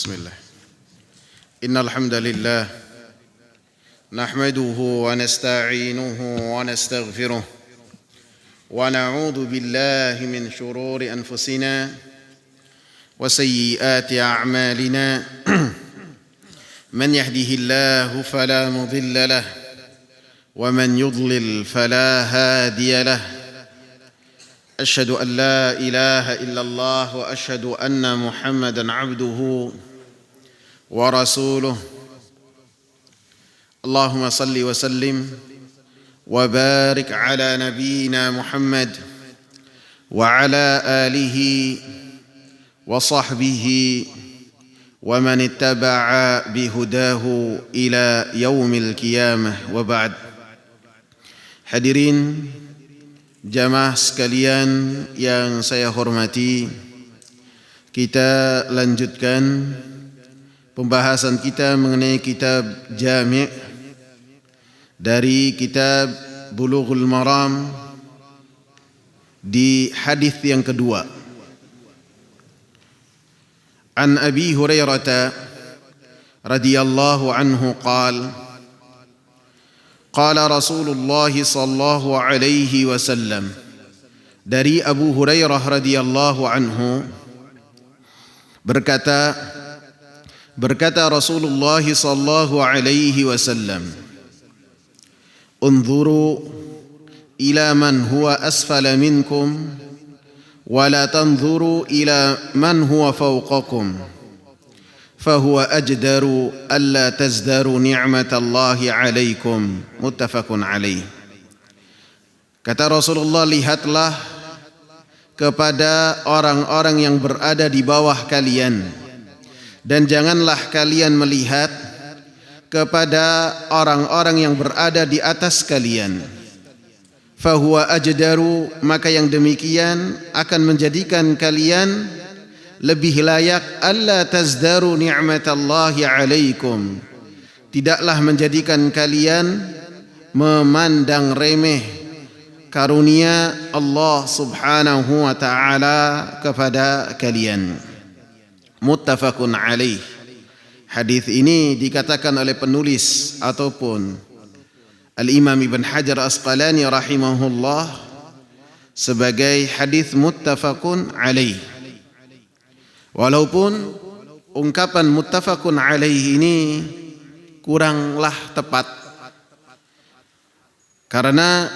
Bismillah. Innal hamdalillah nahmaduhu wa nasta'inuhu wa nastaghfiruh wa na'udzu billahi min shururi anfusina wa sayyiati a'malina. Man yahdihillahu fala mudilla lahu wa man yudlil fala hadiya lahu. أشهد أن لا إله إلا الله وأشهد أن محمدًا عبده ورسوله. اللهم صل وسلم وبارك على نبينا محمد وعلى آله وصحبه ومن اتبع بهداه إلى يوم القيامة وبعد. Hadirin jamaah sekalian yang saya hormati, kita lanjutkan pembahasan kita mengenai kitab Jami' dari kitab Bulughul Maram di hadis yang kedua. An Abi Hurairah radhiyallahu anhu qala Qala Rasulullah sallallahu alaihi wasallam, dari Abu Hurairah radhiyallahu anhu berkata Rasulullah sallallahu alaihi wasallam, unzuru ila man huwa asfala minkum wa la tanzuru ila man huwa fawqakum fahuwa ajdaru alla tazdaru ni'matallahi alaikum. Muttafaqun alaih. Kata Rasulullah, lihatlah kepada orang-orang yang berada di bawah kalian dan janganlah kalian melihat kepada orang-orang yang berada di atas kalian. Fahuwa ajdaru, maka yang demikian akan menjadikan kalian lebih layak alla tazdaru ni'matallahi alaikum, tidaklah menjadikan kalian memandang remeh karunia Allah subhanahu wa ta'ala kepada kalian. Muttafaqun alaih. Hadis ini dikatakan oleh penulis ataupun Al-Imam Ibn Hajar Asqalani rahimahullah sebagai hadis muttafaqun alaih. Walaupun ungkapan muttafaqun alaih ini kuranglah tepat, karena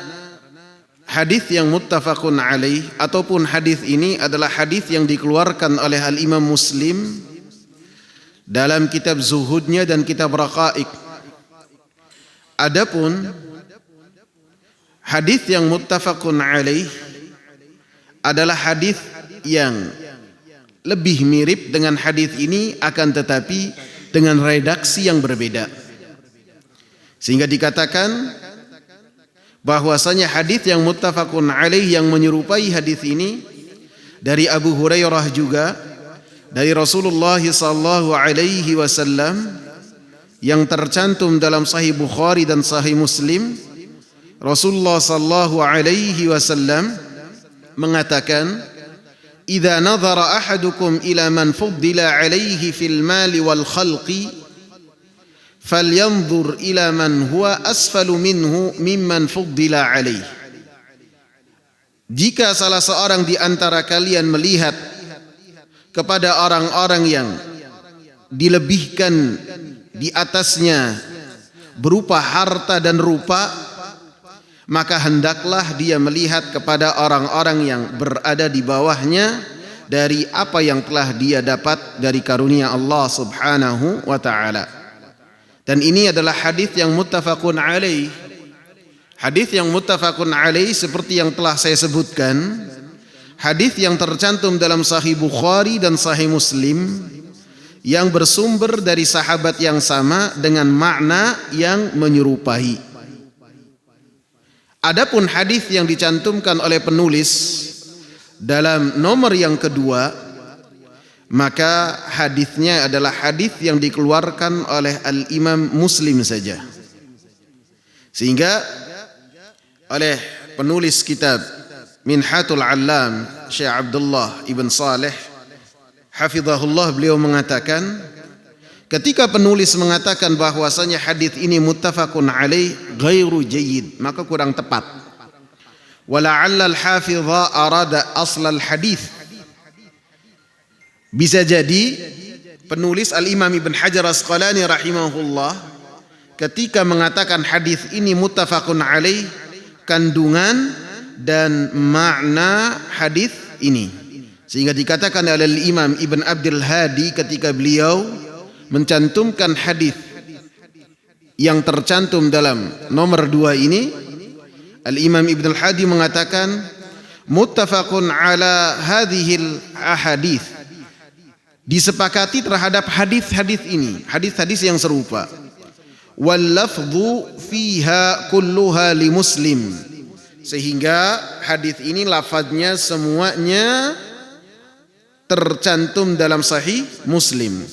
hadis yang muttafaqun alaih ataupun hadis ini adalah hadis yang dikeluarkan oleh Al-Imam Muslim dalam kitab zuhudnya dan kitab raqaiq. Adapun hadis yang muttafaqun alaih adalah hadis yang lebih mirip dengan hadis ini, akan tetapi dengan redaksi yang berbeda, sehingga dikatakan bahwasanya hadis yang muttafaqun alaih yang menyerupai hadis ini dari Abu Hurairah juga dari Rasulullah sallallahu alaihi wasallam yang tercantum dalam Sahih Bukhari dan Sahih Muslim. Rasulullah sallallahu alaihi wasallam mengatakan, idza nadhara ahadukum ila man fuddila alaihi fil mali wal khalqi falyanzur ila man huwa asfalu minhu mimman fuddila alaihi. Jika salah seorang di antara kalian melihat kepada orang-orang yang dilebihkan di atasnya berupa harta dan rupa, maka hendaklah dia melihat kepada orang-orang yang berada di bawahnya dari apa yang telah dia dapat dari karunia Allah subhanahu wa ta'ala. Dan ini adalah hadis yang muttafaqun alaih. Hadis yang muttafaqun alaih seperti yang telah saya sebutkan, hadis yang tercantum dalam Sahih Bukhari dan Sahih Muslim yang bersumber dari sahabat yang sama dengan makna yang menyerupai. Adapun hadis yang dicantumkan oleh penulis dalam nomor yang kedua, maka hadisnya adalah hadis yang dikeluarkan oleh Al-Imam Muslim saja. Sehingga oleh penulis kitab Minhatul Allam Syekh Abdullah Ibn Saleh hafizahullah, beliau mengatakan ketika penulis mengatakan bahwasanya hadis ini muttafaqun alaih ghairu jayyid, maka kurang tepat. Wala'alla al-hafidha arada asl al-hadis. Bisa jadi penulis Al-Imam Ibn Hajar Asqalani rahimahullah ketika mengatakan hadis ini muttafaqun alaih, kandungan dan makna hadis ini, sehingga dikatakan oleh Imam Ibn Abdul Hadi ketika beliau mencantumkan hadis yang tercantum dalam nomor 2 ini, Al-Imam Ibn Hadi mengatakan muttafaqun ala hadhil ahadits, disepakati terhadap hadis-hadis ini, hadis-hadis yang serupa. Wal lafdhu fiha kulluha li Muslim, sehingga hadis ini lafadznya semuanya tercantum dalam sahih Muslim.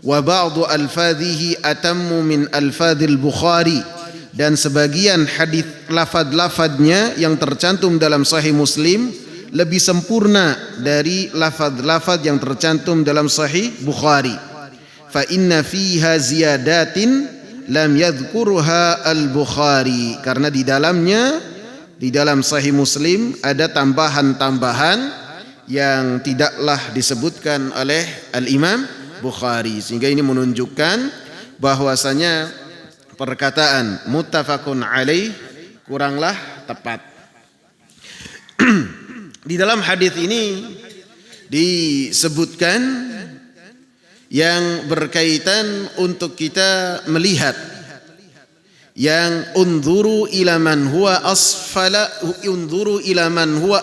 Wa ba'du alfadhihi atammu min alfadhil Bukhari, dan sebagian hadis lafaz-lafaznya yang tercantum dalam sahih Muslim lebih sempurna dari lafaz-lafaz yang tercantum dalam sahih Bukhari. Fa inna fiha ziyadatin lam yadhkurha al-Bukhari, karena di dalamnya, di dalam sahih Muslim ada tambahan-tambahan yang tidaklah disebutkan oleh Al-Imam Bukhari, sehingga ini menunjukkan bahwasanya perkataan muttafaqun alaih kuranglah tepat. Di dalam hadis ini disebutkan yang berkaitan untuk kita melihat yang unzuru ila man huwa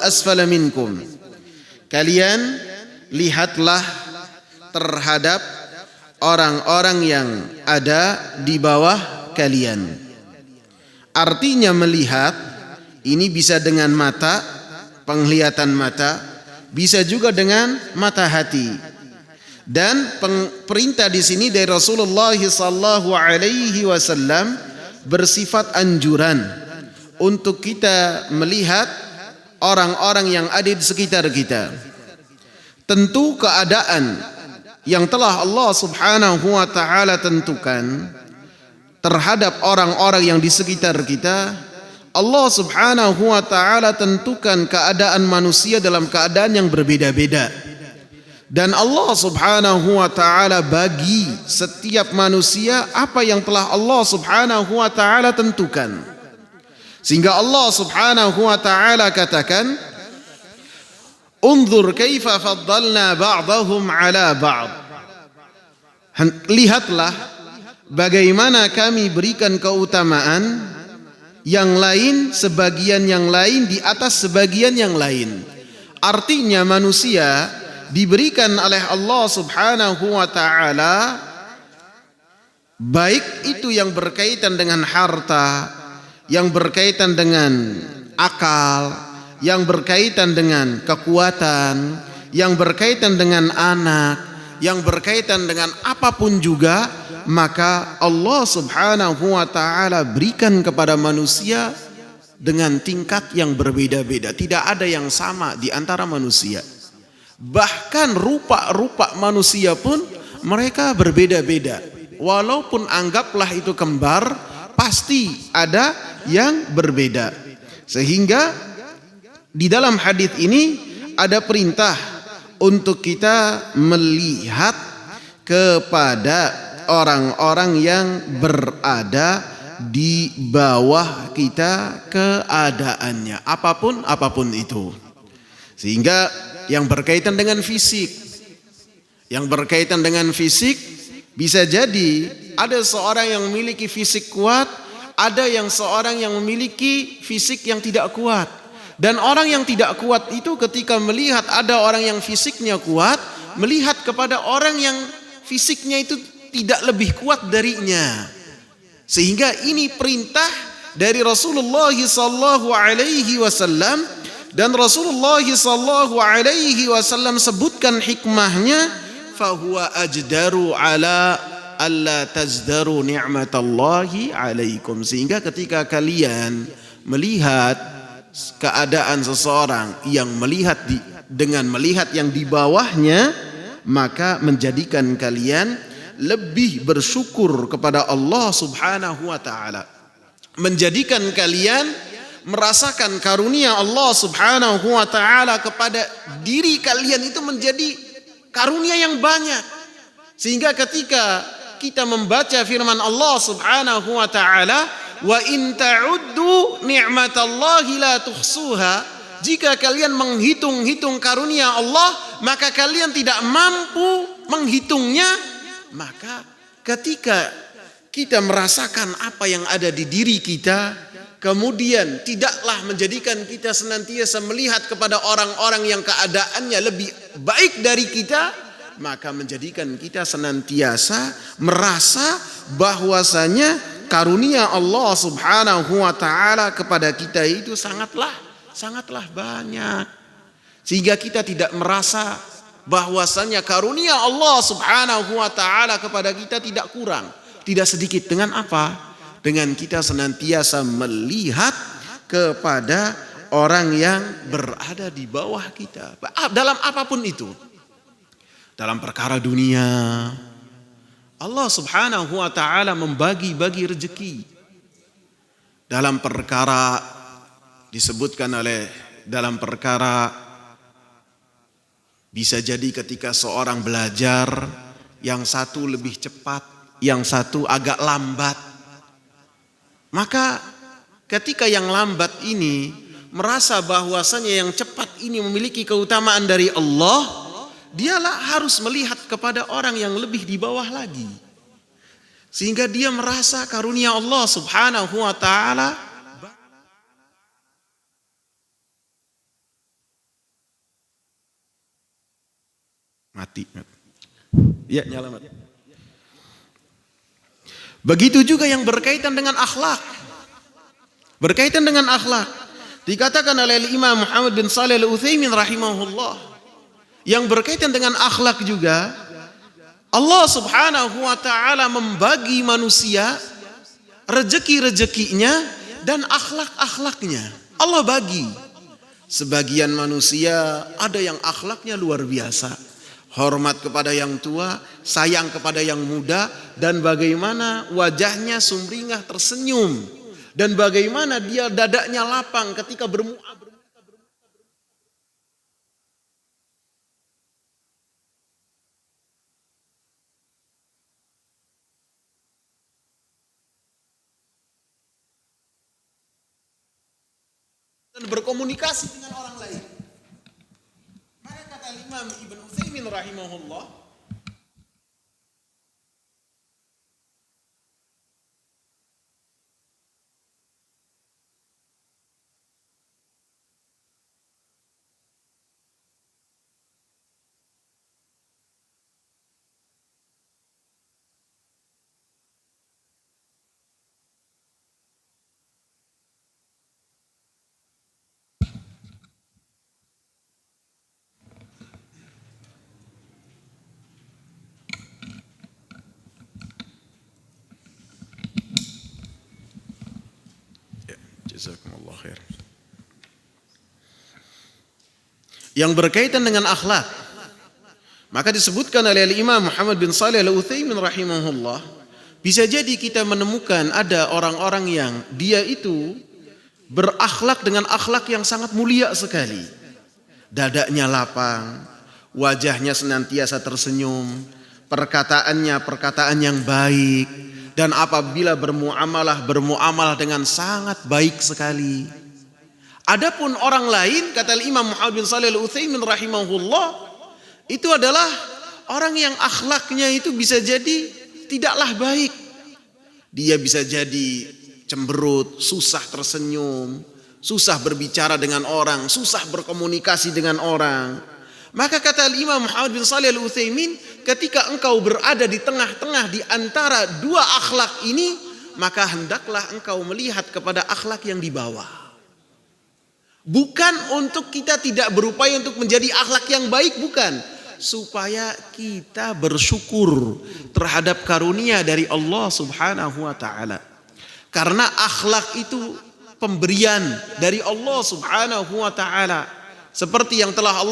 asfala minkum, kalian lihatlah terhadap orang-orang yang ada di bawah kalian. Artinya melihat ini bisa dengan mata, penglihatan mata, bisa juga dengan mata hati. Dan perintah di sini dari Rasulullah sallallahu alaihi wasallam bersifat anjuran untuk kita melihat orang-orang yang ada di sekitar kita. Tentu keadaan yang telah Allah Subhanahu wa taala tentukan terhadap orang-orang yang di sekitar kita, Allah Subhanahu wa taala tentukan keadaan manusia dalam keadaan yang berbeda-beda. Dan Allah Subhanahu wa taala bagi setiap manusia apa yang telah Allah Subhanahu wa taala tentukan. Sehingga Allah Subhanahu wa taala katakan, "Unzur kaifa faddalna ba'dahum 'ala ba'd." Lihatlah bagaimana kami berikan keutamaan yang lain, sebagian yang lain di atas sebagian yang lain. Artinya manusia diberikan oleh Allah Subhanahu wa taala baik itu yang berkaitan dengan harta, yang berkaitan dengan akal, yang berkaitan dengan kekuatan, yang berkaitan dengan anak, yang berkaitan dengan apapun juga, maka Allah Subhanahu wa taala berikan kepada manusia dengan tingkat yang berbeda-beda. Tidak ada yang sama di antara manusia. Bahkan rupa-rupa manusia pun mereka berbeda-beda. Walaupun anggaplah itu kembar, pasti ada yang berbeda. Sehingga di dalam hadis ini ada perintah untuk kita melihat kepada orang-orang yang berada di bawah kita keadaannya, apapun itu. Sehingga yang berkaitan dengan fisik, bisa jadi ada seorang yang memiliki fisik kuat, ada yang seorang yang memiliki fisik yang tidak kuat. Dan orang yang tidak kuat itu ketika melihat ada orang yang fisiknya kuat, melihat kepada orang yang fisiknya itu tidak lebih kuat darinya. Sehingga ini perintah dari Rasulullah sallallahu alaihi wasallam, dan Rasulullah sallallahu alaihi wasallam sebutkan hikmahnya, fahuwa ajdaru ala alla tazdaru ni'matallahi alaikum. Sehingga ketika kalian melihat keadaan seseorang yang melihat dengan melihat yang di bawahnya, maka menjadikan kalian lebih bersyukur kepada Allah Subhanahu wa taala. Menjadikan kalian merasakan karunia Allah Subhanahu wa taala kepada diri kalian itu menjadi karunia yang banyak. Sehingga ketika kita membaca firman Allah Subhanahu wa taala, wa in ta'uddu ni'matallahi la tuhsuha, jika kalian menghitung-hitung karunia Allah maka kalian tidak mampu menghitungnya. Maka ketika kita merasakan apa yang ada di diri kita, kemudian tidaklah menjadikan kita senantiasa melihat kepada orang-orang yang keadaannya lebih baik dari kita, maka menjadikan kita senantiasa merasa bahwasanya karunia Allah Subhanahu wa taala kepada kita itu sangatlah banyak. Sehingga kita tidak merasa bahwasanya karunia Allah Subhanahu wa taala kepada kita tidak kurang, tidak sedikit. Dengan apa? Dengan kita senantiasa melihat kepada orang yang berada di bawah kita dalam apapun itu. Dalam perkara dunia, Allah Subhanahu wa taala membagi-bagi rezeki. Dalam perkara disebutkan dalam perkara bisa jadi ketika seorang belajar, yang satu lebih cepat, yang satu agak lambat. Maka ketika yang lambat ini merasa bahwasanya yang cepat ini memiliki keutamaan dari Allah, dialah harus melihat kepada orang yang lebih di bawah lagi. Sehingga dia merasa karunia Allah Subhanahu wa taala mati. Ya, nyala mati. Begitu juga yang berkaitan dengan akhlak. Berkaitan dengan akhlak. Dikatakan oleh Imam Muhammad bin Shalih Al-Utsaimin rahimahullah, yang berkaitan dengan akhlak juga, Allah Subhanahu wa taala membagi manusia rezeki-rezekinya dan akhlak-akhlaknya. Allah bagi. Sebagian manusia ada yang akhlaknya luar biasa. Hormat kepada yang tua, sayang kepada yang muda, dan bagaimana wajahnya sumringah tersenyum, dan bagaimana dia dadanya lapang ketika bermuamalah. Dan berkomunikasi dengan orang lain. Maka kata Imam Ibn Utsaimin rahimahullah, jazakumullah khair. Yang berkaitan dengan akhlak, maka disebutkan oleh Imam Muhammad bin Shalih Al-Utsaimin rahimahullah, bisa jadi kita menemukan ada orang-orang yang dia itu berakhlak dengan akhlak yang sangat mulia sekali. Dadanya lapang, wajahnya senantiasa tersenyum, perkataannya perkataan yang baik, dan apabila bermuamalah dengan sangat baik sekali. Adapun orang lain, kata Imam Muhammad bin Shalih Al-Utsaimin rahimahullah, itu adalah orang yang akhlaknya itu bisa jadi tidaklah baik. Dia bisa jadi cemberut, susah tersenyum, susah berbicara dengan orang, susah berkomunikasi dengan orang. Maka kata Imam Muhammad bin Shalih Al-Utsaimin, ketika engkau berada di tengah-tengah di antara dua akhlak ini, maka hendaklah engkau melihat kepada akhlak yang di bawah. Bukan untuk kita tidak berupaya untuk menjadi akhlak yang baik, bukan. Supaya kita bersyukur terhadap karunia dari Allah Subhanahu wa taala. Karena akhlak itu pemberian dari Allah Subhanahu wa taala. Seperti yang telah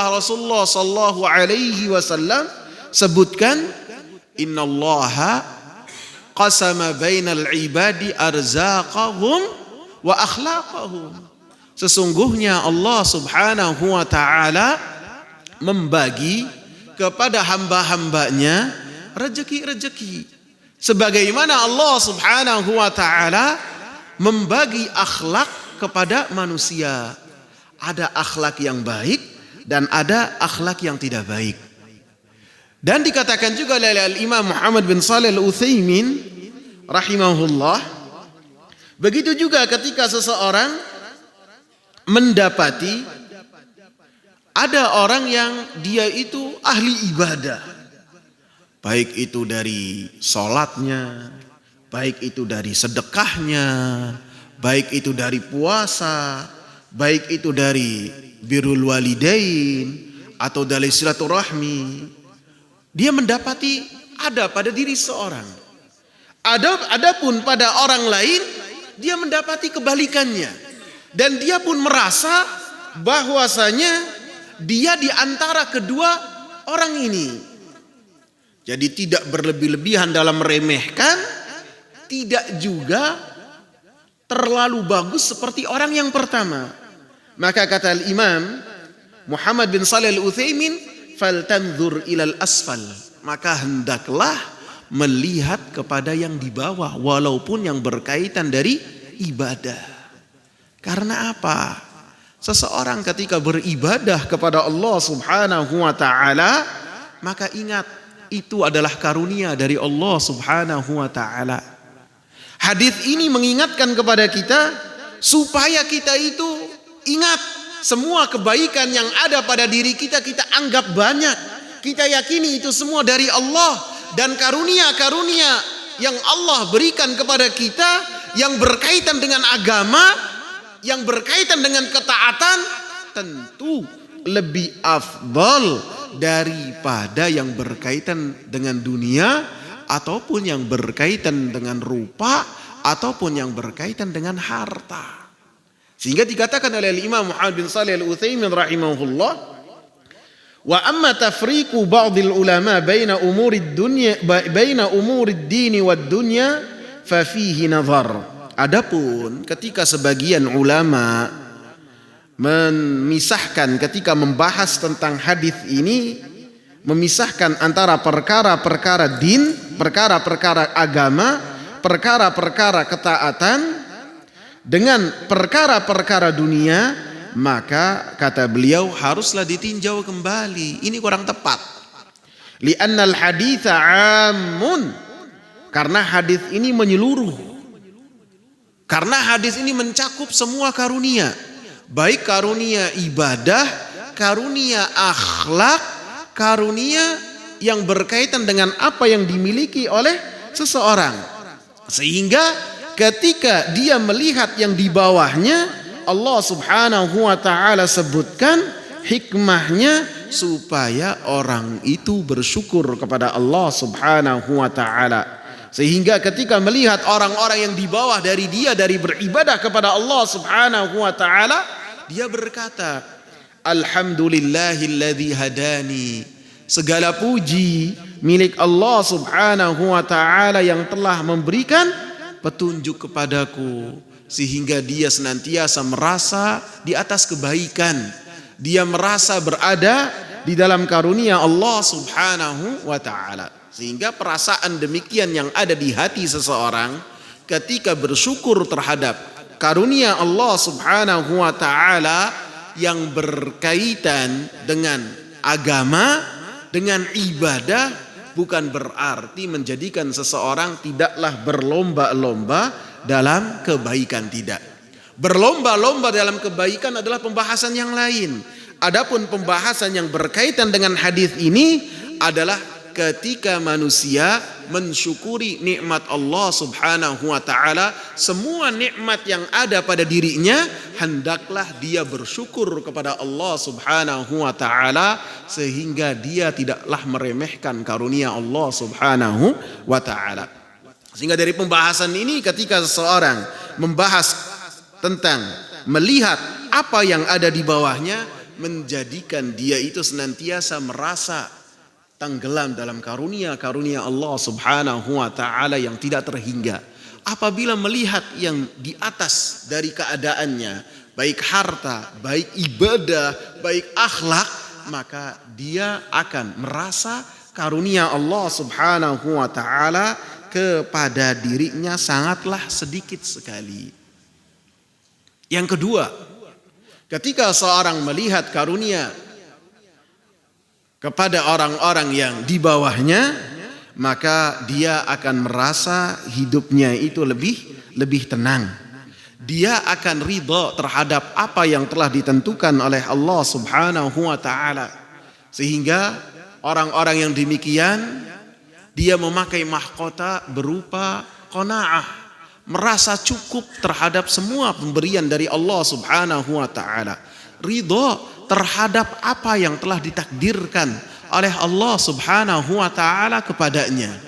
Rasulullah sallallahu alaihi wasallam sebutkan Innallaha qasama bainal ibadi arzaqahum wa akhlaqahum. Sesungguhnya Allah Subhanahu wa taala membagi kepada hamba-hambanya rezeki-rezeki. Sebagaimana Allah Subhanahu wa taala membagi akhlak kepada manusia. Ada akhlak yang baik dan ada akhlak yang tidak baik. Dan dikatakan juga oleh Imam Muhammad bin Shalih Al-Utsaimin rahimahullah, begitu juga ketika seseorang mendapati ada orang yang dia itu ahli ibadah, baik itu dari sholatnya, baik itu dari sedekahnya, baik itu dari puasa, baik itu dari birrul walidain atau dari silaturahmi. Dia mendapati ada pada diri seorang. Adapun pada orang lain dia mendapati kebalikannya. Dan dia pun merasa bahwasanya dia di antara kedua orang ini. Jadi tidak berlebih-lebihan dalam meremehkan, tidak juga terlalu bagus seperti orang yang pertama. Maka kata Imam Muhammad bin Shalih Al-Utsaimin, faltanzur ilal asfal, maka hendaklah melihat kepada yang di bawah walaupun yang berkaitan dari ibadah. Karena apa? Seseorang ketika beribadah kepada Allah Subhanahu wa taala, maka ingat itu adalah karunia dari Allah Subhanahu wa taala. Hadis ini mengingatkan kepada kita supaya kita itu ingat semua kebaikan yang ada pada diri kita, kita anggap banyak. Kita yakini itu semua dari Allah. Dan karunia-karunia yang Allah berikan kepada kita yang berkaitan dengan agama, yang berkaitan dengan ketaatan, tentu lebih afdal daripada yang berkaitan dengan dunia, ataupun yang berkaitan dengan rupa, ataupun yang berkaitan dengan harta. Sehingga dikatakan oleh Imam Muhammad bin Shalih Al-Utsaimin rahimahullah, wa amma tafriqu ba'dil ulama baina umurid dunya baina umurid dini wad dunya fa fihi nazar. Adapun ketika sebagian ulama memisahkan ketika membahas tentang hadis ini, memisahkan antara perkara-perkara din, perkara-perkara agama, perkara-perkara ketaatan dengan perkara-perkara dunia, maka kata beliau haruslah ditinjau kembali. Ini kurang tepat. Li'annal haditsa 'ammun, karena hadis ini menyeluruh. Karena hadis ini mencakup semua karunia, baik karunia ibadah, karunia akhlak, karunia yang berkaitan dengan apa yang dimiliki oleh seseorang. Sehingga ketika dia melihat yang di bawahnya, Allah Subhanahu wa taala sebutkan hikmahnya supaya orang itu bersyukur kepada Allah Subhanahu wa taala. Sehingga ketika melihat orang-orang yang di bawah dari dia dari beribadah kepada Allah Subhanahu wa taala, dia berkata, alhamdulillahilladzi hadani. Segala puji milik Allah Subhanahu wa taala yang telah memberikan petunjuk kepadaku, sehingga dia senantiasa merasa di atas kebaikan. Dia merasa berada di dalam karunia Allah Subhanahu wa taala. Sehingga perasaan demikian yang ada di hati seseorang ketika bersyukur terhadap karunia Allah Subhanahu wa taala yang berkaitan dengan agama, dengan ibadah, bukan berarti menjadikan seseorang tidaklah berlomba-lomba dalam kebaikan, tidak. Berlomba-lomba dalam kebaikan adalah pembahasan yang lain. Adapun pembahasan yang berkaitan dengan hadis ini adalah ketika manusia mensyukuri nikmat Allah Subhanahu wa taala, semua nikmat yang ada pada dirinya, hendaklah dia bersyukur kepada Allah Subhanahu wa taala sehingga dia tidaklah meremehkan karunia Allah Subhanahu wa taala. Sehingga dari pembahasan ini ketika seseorang membahas tentang melihat apa yang ada di bawahnya, menjadikan dia itu senantiasa merasa tenggelam dalam karunia-karunia Allah Subhanahu wa taala yang tidak terhingga. Apabila melihat yang di atas dari keadaannya, baik harta, baik ibadah, baik akhlak, maka dia akan merasa karunia Allah Subhanahu wa taala kepada dirinya sangatlah sedikit sekali. Yang kedua, ketika seorang melihat karunia kepada orang-orang yang di bawahnya, maka dia akan merasa hidupnya itu lebih tenang. Dia akan ridha terhadap apa yang telah ditentukan oleh Allah Subhanahu wa taala. Sehingga orang-orang yang demikian, dia memakai mahkota berupa qanaah, merasa cukup terhadap semua pemberian dari Allah Subhanahu wa taala. Ridha terhadap apa yang telah ditakdirkan oleh Allah Subhanahu wa taala kepadanya.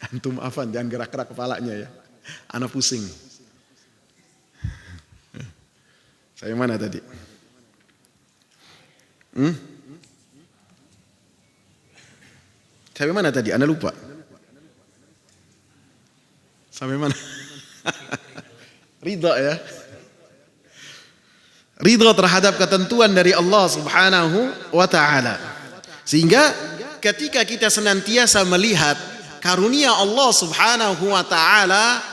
Antum afan, jangan gerak-gerak kepalanya ya. Ana pusing. Saya mana tadi? Sampai mana tadi? Anda lupa. Sampai mana? Ridha ya. Ridha terhadap ketentuan dari Allah Subhanahu wa taala. Sehingga ketika kita senantiasa melihat karunia Allah Subhanahu wa taala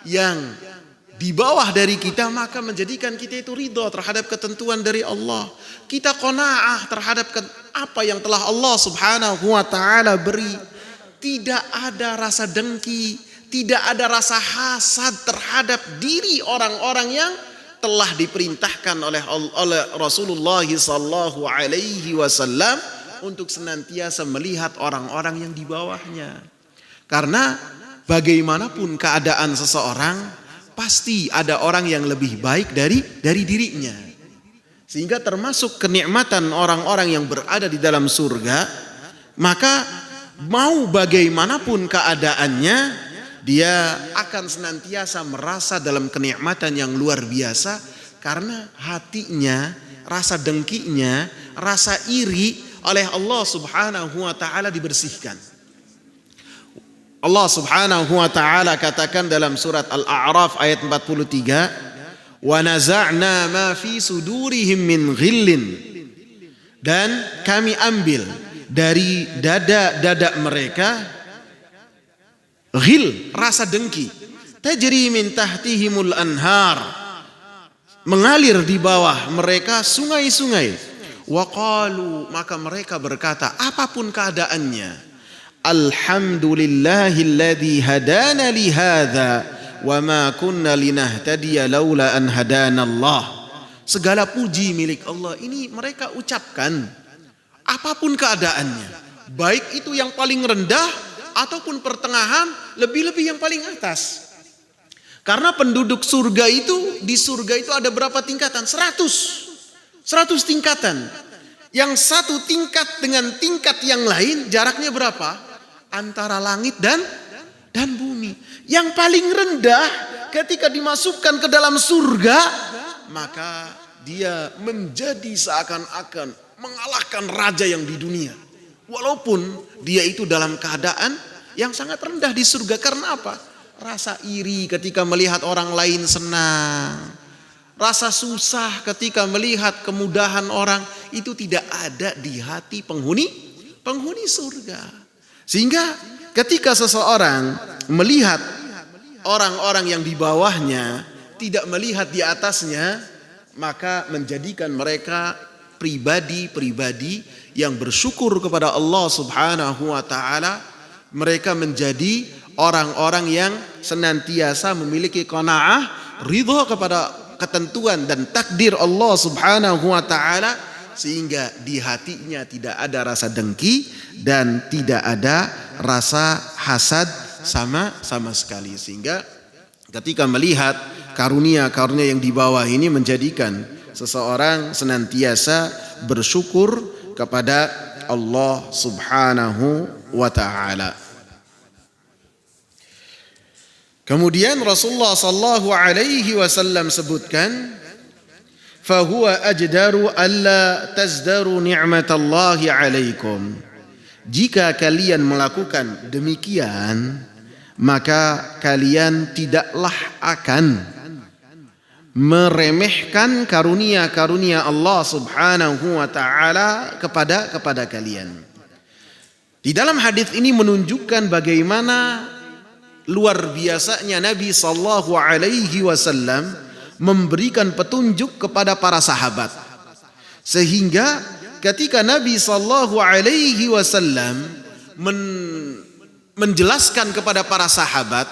yang di bawah dari kita, maka menjadikan kita itu ridha terhadap ketentuan dari Allah. Kita qanaah terhadap apa yang telah Allah Subhanahu wa taala beri. Tidak ada rasa dengki, tidak ada rasa hasad terhadap diri orang-orang yang telah diperintahkan oleh Rasulullah sallallahu alaihi wasallam untuk senantiasa melihat orang-orang yang di bawahnya. Karena bagaimanapun keadaan seseorang, pasti ada orang yang lebih baik dari dirinya. Sehingga termasuk kenikmatan orang-orang yang berada di dalam surga, maka mau bagaimanapun keadaannya, dia akan senantiasa merasa dalam kenikmatan yang luar biasa, karena hatinya, rasa dengkinya, rasa iri oleh Allah Subhanahu wa taala dibersihkan. Allah Subhanahu wa taala katakan dalam surat Al-A'raf ayat 43, "Wa naza'na ma fi sudurihim min ghillin." Dan kami ambil dari dada-dada mereka ghil, rasa dengki. Tajri min tahtihimul anhar, mengalir di bawah mereka sungai-sungai. Wa qalu, maka mereka berkata apapun keadaannya, Alhamdulillahilladzi hadana li hadza wa ma kunna linahtadiya laula an hadanallah. Segala puji milik Allah. Ini mereka ucapkan apapun keadaannya, baik itu yang paling rendah ataupun pertengahan, lebih-lebih yang paling atas. Karena penduduk surga itu, di surga itu ada berapa tingkatan? 100 tingkatan. Yang satu tingkat dengan tingkat yang lain jaraknya berapa? Antara langit dan bumi. Yang paling rendah ketika dimasukkan ke dalam surga, maka dia menjadi seakan-akan mengalahkan raja yang di dunia. Walaupun dia itu dalam keadaan yang sangat rendah di surga. Karena apa? Rasa iri ketika melihat orang lain senang. Rasa susah ketika melihat kemudahan orang, itu tidak ada di hati penghuni surga. Sehingga ketika seseorang melihat orang-orang yang di bawahnya, tidak melihat di atasnya, maka menjadikan mereka pribadi-pribadi yang bersyukur kepada Allah Subhanahu wa taala. Mereka menjadi orang-orang yang senantiasa memiliki qanaah, ridha kepada ketentuan dan takdir Allah Subhanahu wa taala, sehingga di hatinya tidak ada rasa dengki dan tidak ada rasa hasad sama sekali. Sehingga ketika melihat karunia-karunia yang di bawah ini, menjadikan seseorang senantiasa bersyukur kepada Allah Subhanahu wa taala. Kemudian Rasulullah sallallahu alaihi wasallam sebutkan, fahuwa ajdaru alla tazdaru ni'matallahi 'alaikum. Jika kalian melakukan demikian, maka kalian tidaklah akan meremehkan karunia-karunia Allah Subhanahu wa taala kepada kalian. Di dalam hadis ini menunjukkan bagaimana luar biasanya Nabi sallallahu alaihi wasallam memberikan petunjuk kepada para sahabat. Sehingga ketika Nabi sallallahu alaihi wasallam menjelaskan kepada para sahabat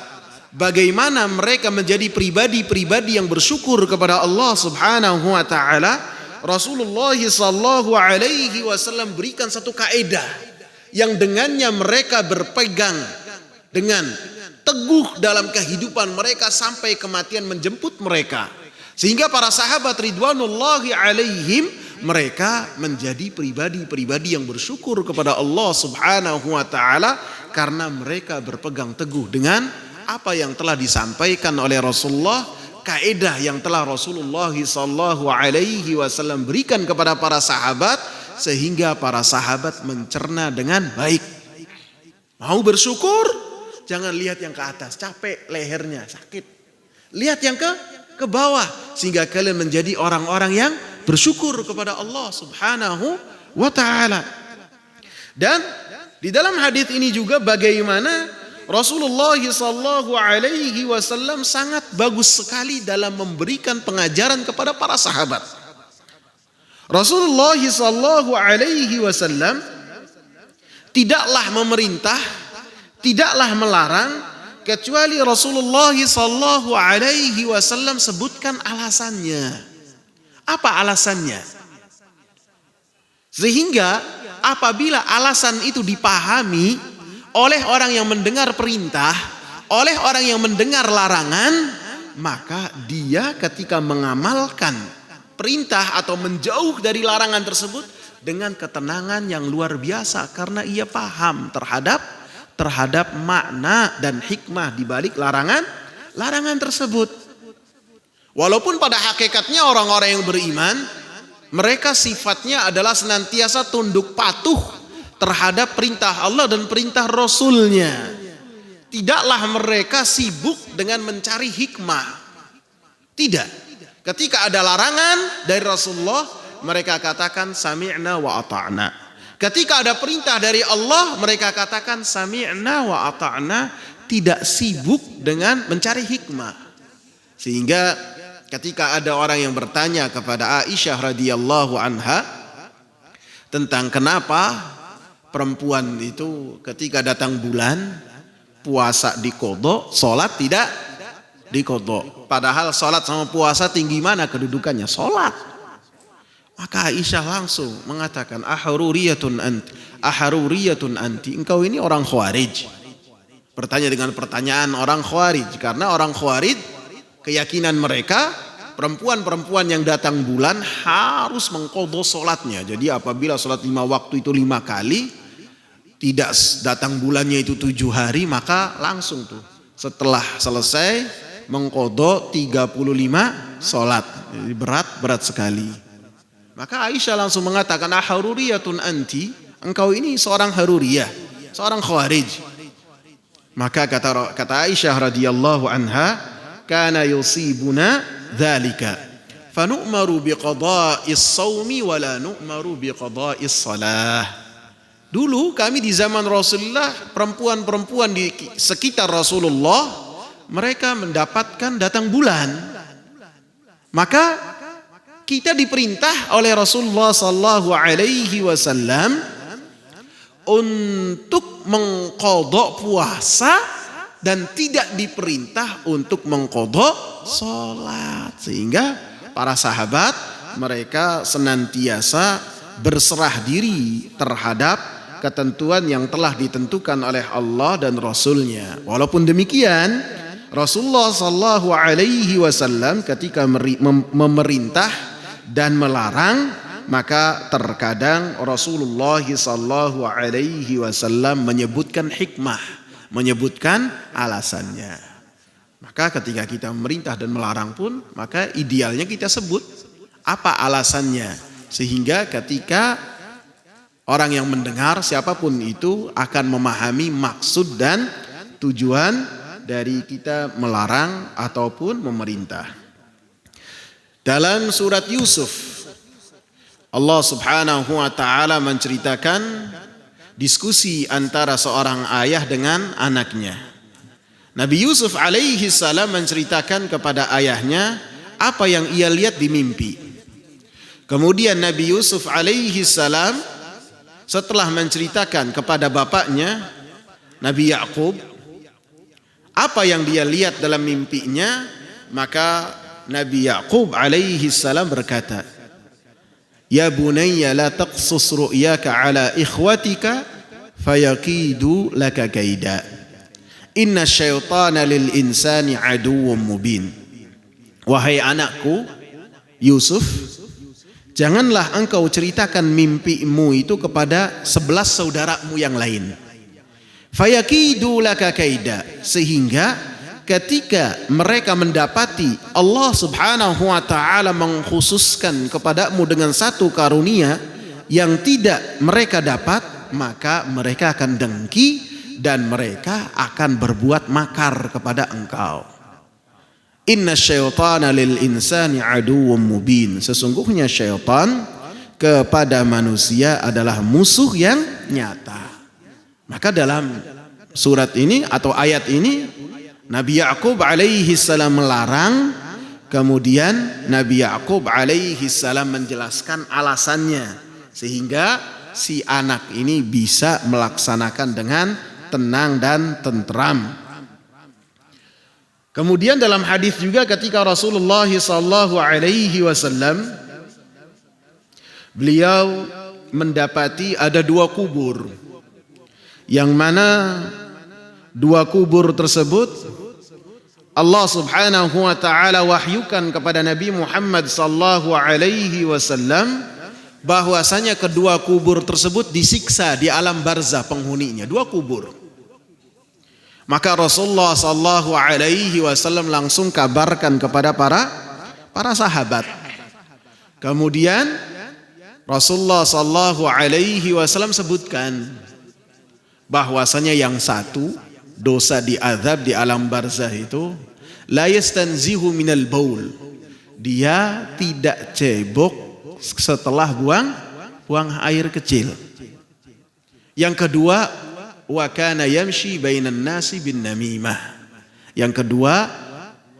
bagaimana mereka menjadi pribadi-pribadi yang bersyukur kepada Allah Subhanahu wa taala, Rasulullah sallallahu alaihi wasallam berikan satu kaidah yang dengannya mereka berpegang dengan teguh dalam kehidupan mereka sampai kematian menjemput mereka. Sehingga para sahabat ridwanullahi alaihim mereka menjadi pribadi-pribadi yang bersyukur kepada Allah Subhanahu wa taala karena mereka berpegang teguh dengan apa yang telah disampaikan oleh Rasulullah, kaidah yang telah Rasulullah sallallahu alaihi wasallam berikan kepada para sahabat, sehingga para sahabat mencerna dengan baik. Mau bersyukur, jangan lihat yang ke atas, capek lehernya, sakit. Lihat yang ke bawah, sehingga kalian menjadi orang-orang yang bersyukur kepada Allah Subhanahu wa taala. Dan di dalam hadis ini juga bagaimana Rasulullah sallallahu alaihi wasallam sangat bagus sekali dalam memberikan pengajaran kepada para sahabat. Rasulullah sallallahu alaihi wasallam tidaklah memerintah, tidaklah melarang, kecuali Rasulullah sallallahu alaihi wasallam sebutkan alasannya. Apa alasannya? Sehingga apabila alasan itu dipahami oleh orang yang mendengar perintah, oleh orang yang mendengar larangan, maka dia ketika mengamalkan perintah atau menjauh dari larangan tersebut dengan ketenangan yang luar biasa karena ia paham terhadap makna dan hikmah di balik larangan tersebut. Walaupun pada hakikatnya orang-orang yang beriman mereka sifatnya adalah senantiasa tunduk patuh terhadap perintah Allah dan perintah Rasulnya. Tidaklah mereka sibuk dengan mencari hikmah. Tidak. Ketika ada larangan dari Rasulullah, mereka katakan sami'na wa ata'na. Ketika ada perintah dari Allah, mereka katakan sami'na wa ata'na. Tidak sibuk dengan mencari hikmah. Sehingga ketika ada orang yang bertanya kepada Aisyah radhiyallahu anha tentang kenapa perempuan itu ketika datang bulan puasa diqodho, sholat tidak diqodho. Padahal sholat sama puasa tinggi mana kedudukannya? Sholat. Maka Aisyah langsung mengatakan aharuriyatun anti, engkau ini orang Khawarij. Bertanya dengan pertanyaan orang Khawarij, karena orang Khawarij keyakinan mereka perempuan-perempuan yang datang bulan harus mengqodho sholatnya. Jadi apabila sholat 5 waktu itu 5 kali, tidak datang bulannya itu 7 hari, maka langsung tuh setelah selesai mengqodho 35 sholat. Jadi berat sekali. Maka Aisyah langsung mengatakan aharuriyatun anti, engkau ini seorang haruriyah, seorang Khawarij. Maka kata Aisyah radhiyallahu anha, kana yusibuna dzalika fanu'maru biqada'is shaumi wa la nu'maru biqada'is shalah. Dulu kami di zaman Rasulullah, perempuan-perempuan di sekitar Rasulullah, mereka mendapatkan datang bulan. Maka kita diperintah oleh Rasulullah sallallahu alaihi wasallam untuk mengqadha puasa dan tidak diperintah untuk mengqadha salat. Sehingga para sahabat mereka senantiasa berserah diri terhadap ketentuan yang telah ditentukan oleh Allah dan Rasulnya. Walaupun demikian, Rasulullah sallallahu alaihi wasallam ketika memerintah dan melarang, maka terkadang Rasulullah sallallahu alaihi wasallam menyebutkan hikmah, menyebutkan alasannya. Maka ketika kita memerintah dan melarang pun, maka idealnya kita sebut Apa alasannya? Sehingga ketika orang yang mendengar siapapun itu akan memahami maksud dan tujuan dari kita melarang ataupun memerintah. Dalam surat Yusuf, Allah Subhanahu wa taala menceritakan diskusi antara seorang ayah dengan anaknya. Nabi Yusuf alaihi salam menceritakan kepada ayahnya apa yang ia lihat di mimpi. Kemudian Nabi Yusuf alaihi salam setelah menceritakan kepada bapaknya Nabi Yakub apa yang dia lihat dalam mimpinya, maka Nabi Yakub alaihi salam berkata, "Ya bunayya la taqsus ru'yaka ala ikhwatika fayakidu laka kaida. Inna syaitana lil insani aduwwum mubin." Wahai anakku Yusuf, janganlah engkau ceritakan mimpimu itu kepada 11 saudaramu yang lain. Fayakidu laka kaida, sehingga ketika mereka mendapati Allah Subhanahu wa taala mengkhususkan kepadamu dengan satu karunia yang tidak mereka dapat, maka mereka akan dengki dan mereka akan berbuat makar kepada engkau. Inna syaitana lil insani aduwwum mubin. Sesungguhnya syaitan kepada manusia adalah musuh yang nyata. Maka dalam surat ini atau ayat ini Nabi Yakub alaihi salam melarang, kemudian Nabi Yakub alaihi salam menjelaskan alasannya sehingga si anak ini bisa melaksanakan dengan tenang dan tentram. Kemudian dalam hadis juga ketika Rasulullah sallallahu alaihi wasallam beliau mendapati ada 2 kubur, yang mana 2 kubur tersebut Allah Subhanahu wa taala wahyukan kepada Nabi Muhammad sallallahu alaihi wasallam bahwasanya kedua kubur tersebut disiksa di alam barzah penghuninya, 2 kubur. Maka Rasulullah sallallahu alaihi wasallam langsung kabarkan kepada para sahabat. Kemudian Rasulullah sallallahu alaihi wasallam sebutkan bahwasanya yang satu dosa diazab di alam barzah itu la yastanzihu minal baul, dia tidak cebok setelah buang air kecil. Yang kedua, wa kana yamshi bainan nasi bin namimah. Yang kedua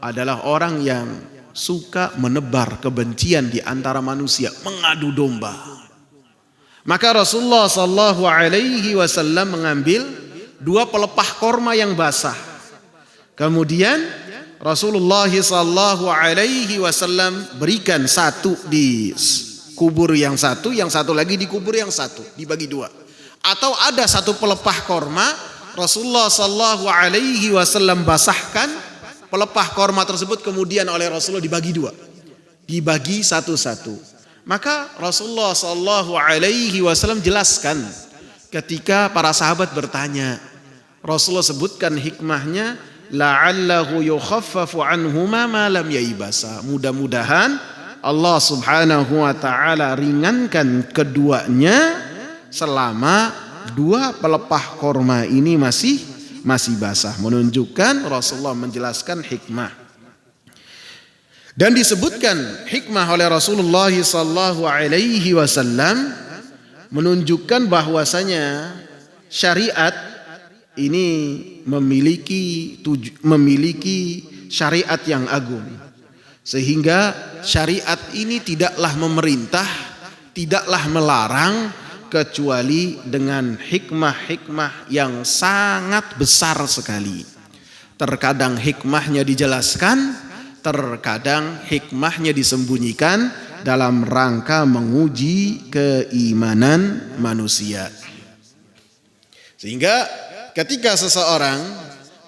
adalah orang yang suka menebar kebencian di antara manusia, mengadu domba. Maka Rasulullah sallallahu alaihi wasallam mengambil 2 pelepah korma yang basah. Kemudian Rasulullah sallallahu alaihi wasallam berikan satu di kubur yang satu lagi di kubur yang satu, dibagi 2. Atau ada 1 pelepah korma, Rasulullah sallallahu alaihi wasallam basahkan pelepah korma tersebut, kemudian oleh Rasulullah dibagi 2, dibagi satu-satu. Maka Rasulullah sallallahu alaihi wasallam jelaskan ketika para sahabat bertanya, Rasulullah sebutkan hikmahnya, la'allahu yukhaffafu anhuma ma lam yaibasa. Mudah-mudahan Allah Subhanahu wa taala ringankan keduanya selama 2 pelepah korma ini masih basah, menunjukkan Rasulullah menjelaskan hikmah. Dan disebutkan hikmah oleh Rasulullah sallallahu alaihi wasallam menunjukkan bahwasanya syariat ini memiliki syariat yang agung, sehingga syariat ini tidaklah memerintah, tidaklah melarang, kecuali dengan hikmah-hikmah yang sangat besar sekali. Terkadang hikmahnya dijelaskan, terkadang hikmahnya disembunyikan dalam rangka menguji keimanan manusia. Sehingga ketika seseorang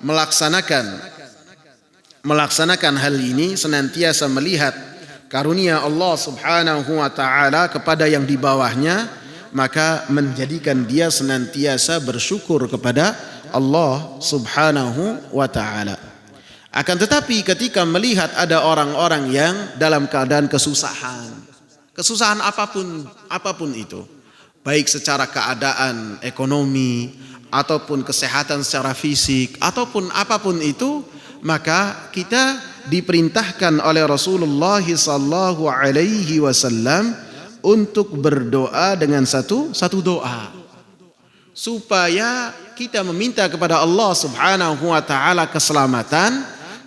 melaksanakan hal ini, senantiasa melihat karunia Allah Subhanahu wa taala kepada yang di bawahnya, maka menjadikan dia senantiasa bersyukur kepada Allah Subhanahu wa taala. Akan tetapi ketika melihat ada orang-orang yang dalam keadaan kesusahan, Kesusahan apapun itu, baik secara keadaan ekonomi ataupun kesehatan secara fisik ataupun apapun itu, maka kita diperintahkan oleh Rasulullah sallallahu alaihi wasallam untuk berdoa dengan satu doa, supaya kita meminta kepada Allah Subhanahu wa taala keselamatan,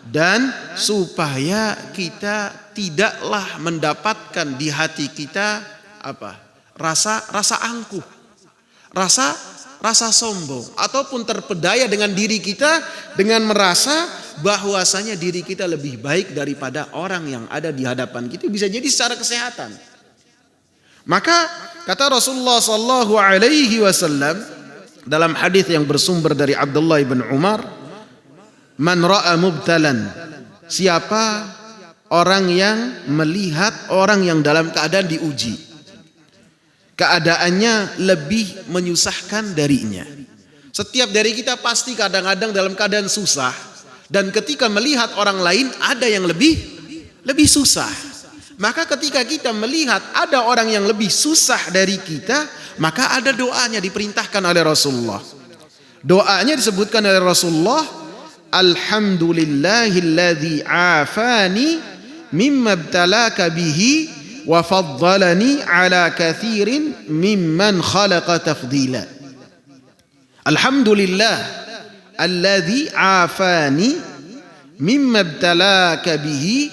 dan supaya kita tidaklah mendapatkan di hati kita rasa angkuh, rasa sombong, ataupun terpedaya dengan diri kita dengan merasa bahwasanya diri kita lebih baik daripada orang yang ada di hadapan kita. Bisa jadi secara kesehatan. Maka kata Rasulullah sallallahu alaihi wasallam dalam hadis yang bersumber dari Abdullah bin Umar, man ra'a mubtalan, siapa orang yang melihat orang yang dalam keadaan diuji, keadaannya lebih menyusahkan darinya. Setiap dari kita pasti kadang-kadang dalam keadaan susah, dan ketika melihat orang lain ada yang lebih susah, maka ketika kita melihat ada orang yang lebih susah dari kita, maka ada doanya diperintahkan oleh Rasulullah. Doanya disebutkan oleh Rasulullah, alhamdulillahilladzi afani mimma ibtalaka bihi wa faddalani ala kathirin mimman khalaqa tafdila. Alhamdulillah alladzi afani mimma ibtalaka bihi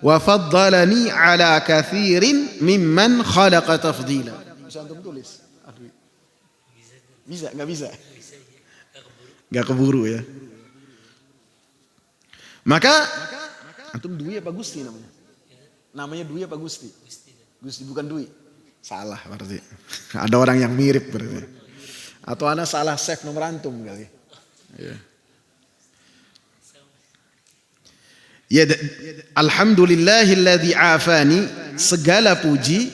wa faddalani ala kathirin mimman khalaqa tafdila. Bisa antum tulis? Bisa, enggak bisa? Enggak keburu ya. Maka antum Dwi apa Gusti namanya? Namanya Dwi apa Gusti? Gusti bukan Dwi. Salah berarti. Ada orang yang mirip berarti. Atau ana salah save nomor antum kali. Ya. Ya, alhamdulillahilladzi afani, segala puji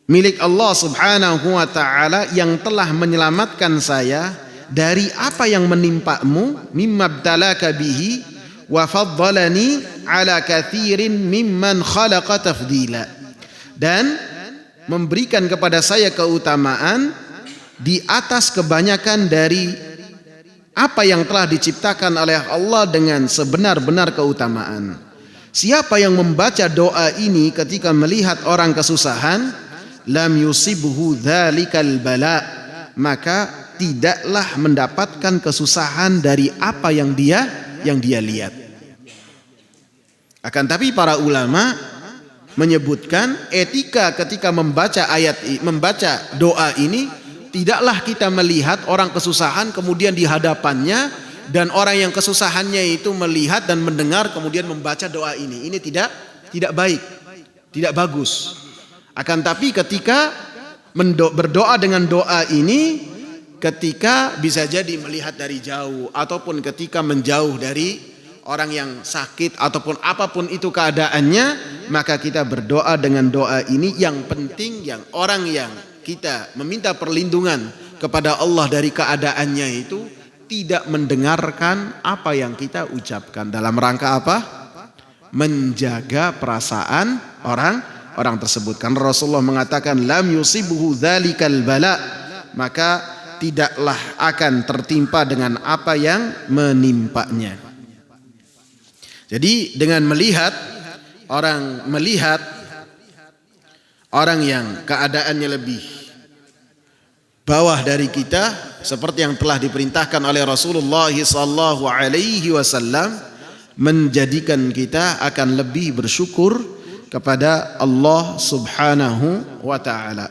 milik Allah Subhanahu wa taala yang telah menyelamatkan saya dari apa yang menimpamu, mimma btalaka bihi wa faddalani ala kathirin mimman khalaqa tafdila, dan memberikan kepada saya keutamaan di atas kebanyakan dari apa yang telah diciptakan oleh Allah dengan sebenar-benar keutamaan. Siapa yang membaca doa ini ketika melihat orang kesusahan, lam yusibhu dzalikal bala, maka tidaklah mendapatkan kesusahan dari apa yang dia lihat. Akan tapi para ulama menyebutkan etika ketika membaca doa ini, tidaklah kita melihat orang kesusahan kemudian di hadapannya, dan orang yang kesusahannya itu melihat dan mendengar kemudian membaca doa ini. Ini tidak baik, tidak bagus. Akan tapi ketika berdoa dengan doa ini, ketika bisa jadi melihat dari jauh ataupun ketika menjauh dari orang yang sakit ataupun apapun itu keadaannya, maka kita berdoa dengan doa ini. Yang penting yang orang yang kita meminta perlindungan kepada Allah dari keadaannya itu tidak mendengarkan apa yang kita ucapkan. Dalam rangka apa? Menjaga perasaan orang tersebut. Karena Rasulullah mengatakan lam yusibhu dzalikal bala, maka tidaklah akan tertimpa dengan apa yang menimpanya. Jadi dengan melihat orang yang keadaannya lebih bawah dari kita, seperti yang telah diperintahkan oleh Rasulullah sallallahu alaihi wasallam, menjadikan kita akan lebih bersyukur kepada Allah Subhanahu wa taala.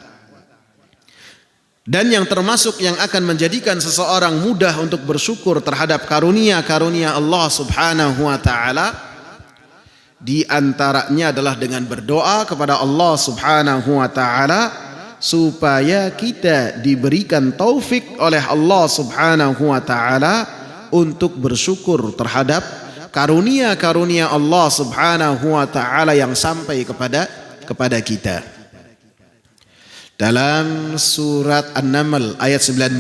Dan yang termasuk yang akan menjadikan seseorang mudah untuk bersyukur terhadap karunia-karunia Allah Subhanahu wa taala, di antaranya adalah dengan berdoa kepada Allah Subhanahu wa taala supaya kita diberikan taufik oleh Allah Subhanahu wa taala untuk bersyukur terhadap karunia-karunia Allah Subhanahu wa taala yang sampai kepada kita. Dalam surat An-Naml ayat 19,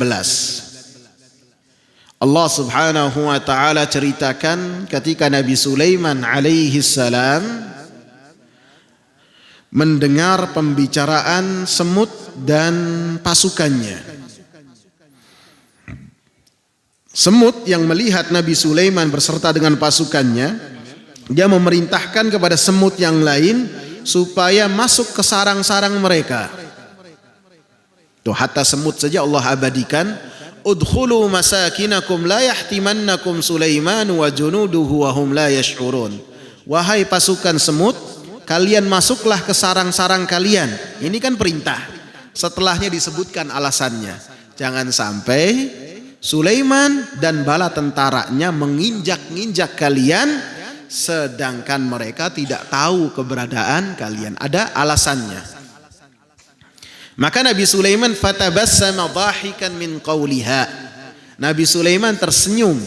Allah Subhanahu wa taala ceritakan ketika Nabi Sulaiman alaihi salam mendengar pembicaraan semut dan pasukannya. Semut yang melihat Nabi Sulaiman berserta dengan pasukannya, dia memerintahkan kepada semut yang lain supaya masuk ke sarang-sarang mereka. Tuh, hatta semut saja Allah abadikan, udkhulu masakinakum la yahtimannakum Sulaiman wa junuduhu wa hum la yash'urun. Wahai pasukan semut, kalian masuklah ke sarang-sarang kalian. Ini kan perintah. Setelahnya disebutkan alasannya. Jangan sampai Sulaiman dan bala tentaranya menginjak-injak kalian sedangkan mereka tidak tahu keberadaan kalian. Ada alasannya. Maka Nabi Sulaiman fatabassama dhahikan min qawliha. Nabi Sulaiman tersenyum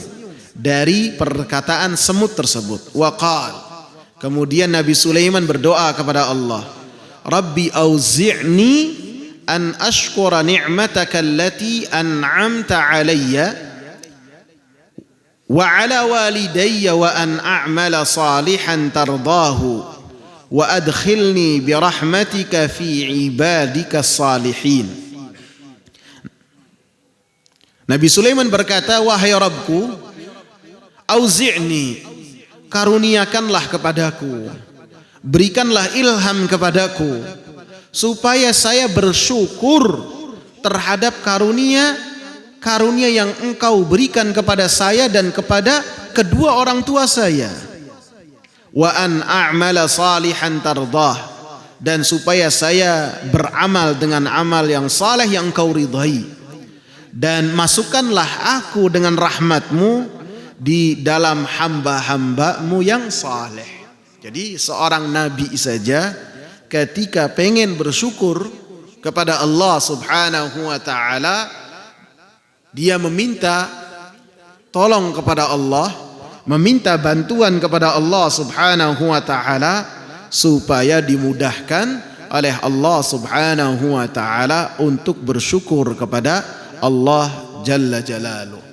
dari perkataan semut tersebut. Wa qala, kemudian Nabi Sulaiman berdoa kepada Allah, Rabbi auzi'ni an ashkura ni'mataka allati an'amta alayya wa ala walidayya wa an a'mala salihan tardahu wa adkhilni birahmatika fi ibadika salihin. Nabi Sulaiman berkata, wahai Rabbku, auzi'ni, karuniakanlah kepadaku, berikanlah ilham kepadaku, supaya saya bersyukur terhadap karunia yang engkau berikan kepada saya dan kepada kedua orang tua saya. Wa an a'mala salihan tardah, dan supaya saya beramal dengan amal yang saleh yang engkau ridhai, dan masukkanlah aku dengan rahmatmu di dalam hamba-hambamu yang saleh. Jadi seorang nabi saja ketika pengen bersyukur kepada Allah Subhanahu wa taala, dia meminta tolong kepada Allah, meminta bantuan kepada Allah Subhanahu wa taala supaya dimudahkan oleh Allah Subhanahu wa taala untuk bersyukur kepada Allah Jalla Jalaluh.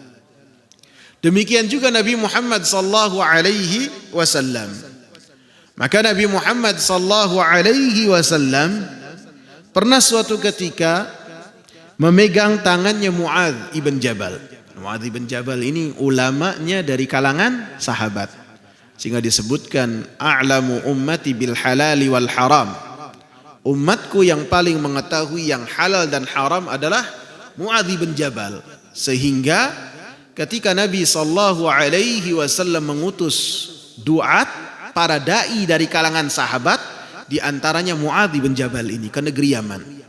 Demikian juga Nabi Muhammad sallallahu alaihi wasallam. Maka Nabi Muhammad sallallahu alaihi wasallam pernah suatu ketika memegang tangannya Muadz ibn Jabal. Muadz bin Jabal ini ulamanya dari kalangan sahabat, sehingga disebutkan a'lamu ummati bil halali wal haram. Umatku yang paling mengetahui yang halal dan haram adalah Muadz bin Jabal. Sehingga ketika Nabi sallallahu alaihi wasallam mengutus duat para dai dari kalangan sahabat, di antaranya Muadz bin Jabal ini ke negeri Yaman.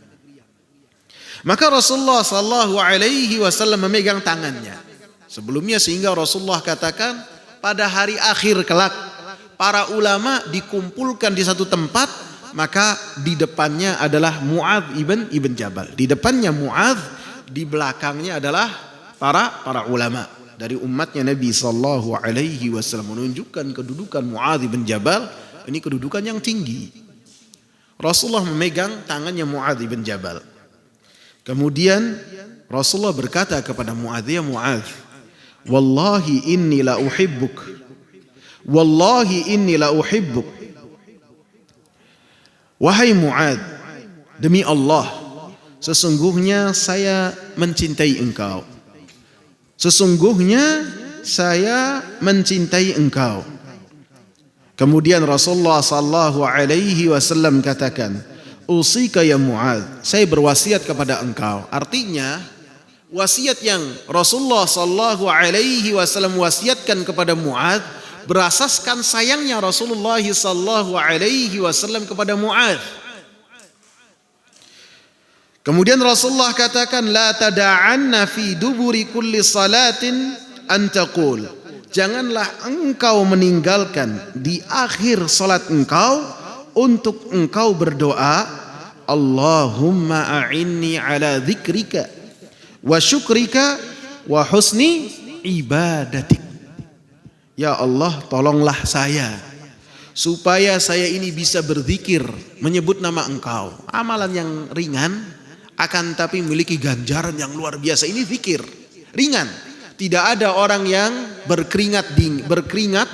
Maka Rasulullah sallallahu alaihi wasallam memegang tangannya sebelumnya, sehingga Rasulullah katakan pada hari akhir kelak para ulama dikumpulkan di satu tempat, maka di depannya adalah Muadz ibn Jabal. Di depannya Muadz, di belakangnya adalah para ulama dari umatnya Nabi sallallahu alaihi wasallam, menunjukkan kedudukan Muadz ibn Jabal ini kedudukan yang tinggi. Rasulullah memegang tangannya Muadz ibn Jabal. Kemudian Rasulullah berkata kepada Muadz, ya Muadz, wallahi inni la uhibbuk, wallahi inni la uhibbuk. Wahai Muadz, demi Allah, sesungguhnya saya mencintai engkau. Sesungguhnya saya mencintai engkau. Kemudian Rasulullah sallallahu alaihi wasallam katakan, usika ya Muadz, saya berwasiat kepada engkau. Artinya wasiat yang Rasulullah sallallahu alaihi wasallam wasiatkan kepada Muadz berasaskan sayangnya Rasulullah sallallahu alaihi wasallam kepada Muadz. Kemudian Rasulullah katakan, la tada'anna fi duburi kulli salatin an taqul, janganlah engkau meninggalkan di akhir salat engkau untuk engkau berdoa, Allahumma a'inni ala dzikrika wa syukrika wa husni ibadatik. Ya Allah, tolonglah saya supaya saya ini bisa berzikir, menyebut nama engkau. Amalan yang ringan akan tapi memiliki ganjaran yang luar biasa. Ini zikir ringan. Tidak ada orang yang berkeringat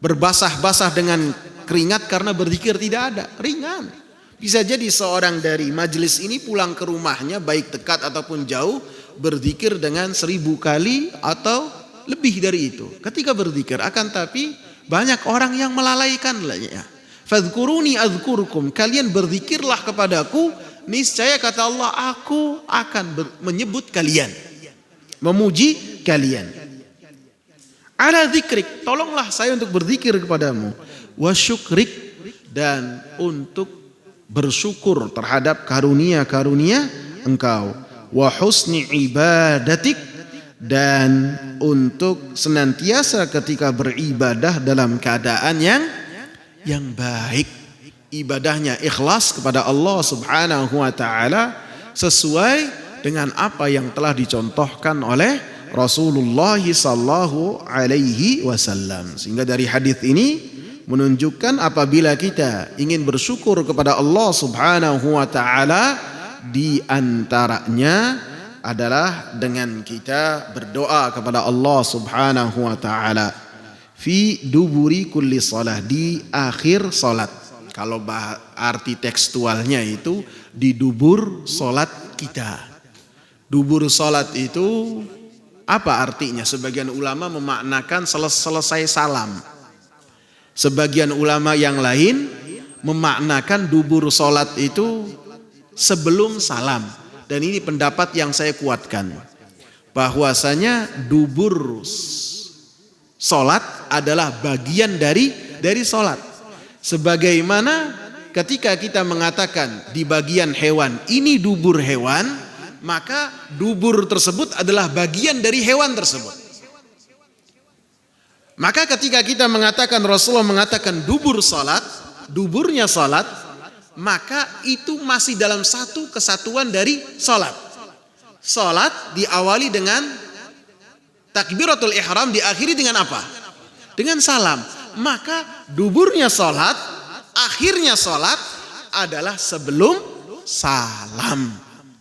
berbasah-basah dengan keringat karena berzikir, tidak ada, ringan. Bisa jadi seorang dari majelis ini pulang ke rumahnya baik dekat ataupun jauh berzikir dengan 1000 kali atau lebih dari itu ketika berzikir. Akan tapi banyak orang yang melalaikannya. Fadhkuruni adzkurkum, kalian berzikirlah kepadaku, niscaya kata Allah aku akan menyebut kalian, memuji kalian. Ala dzikrik, tolonglah saya untuk berzikir kepadamu, wa syukrik, dan untuk bersyukur terhadap karunia-karunia engkau, wa husni ibadatik, dan untuk senantiasa ketika beribadah dalam keadaan yang baik, ibadahnya ikhlas kepada Allah Subhanahu wa taala sesuai dengan apa yang telah dicontohkan oleh Rasulullah sallallahu alaihi wasallam. Sehingga dari hadis ini menunjukkan apabila kita ingin bersyukur kepada Allah Subhanahu wa taala, di antaranya adalah dengan kita berdoa kepada Allah Subhanahu wa taala fi duburi kulli shalah, di akhir salat. Kalau arti tekstualnya itu di dubur salat kita. Dubur salat itu apa artinya? Sebagian ulama memaknakan selesai salam. Sebagian ulama yang lain memaknakan dubur salat itu sebelum salam. Dan ini pendapat yang saya kuatkan, bahwasanya dubur salat adalah bagian dari salat. Sebagaimana ketika kita mengatakan di bagian hewan ini dubur hewan, maka dubur tersebut adalah bagian dari hewan tersebut. Maka ketika kita mengatakan, Rasulullah mengatakan dubur salat, duburnya salat, maka itu masih dalam satu kesatuan dari salat. Salat diawali dengan takbiratul ihram, diakhiri dengan apa? Dengan salam. Maka duburnya salat, akhirnya salat adalah sebelum salam.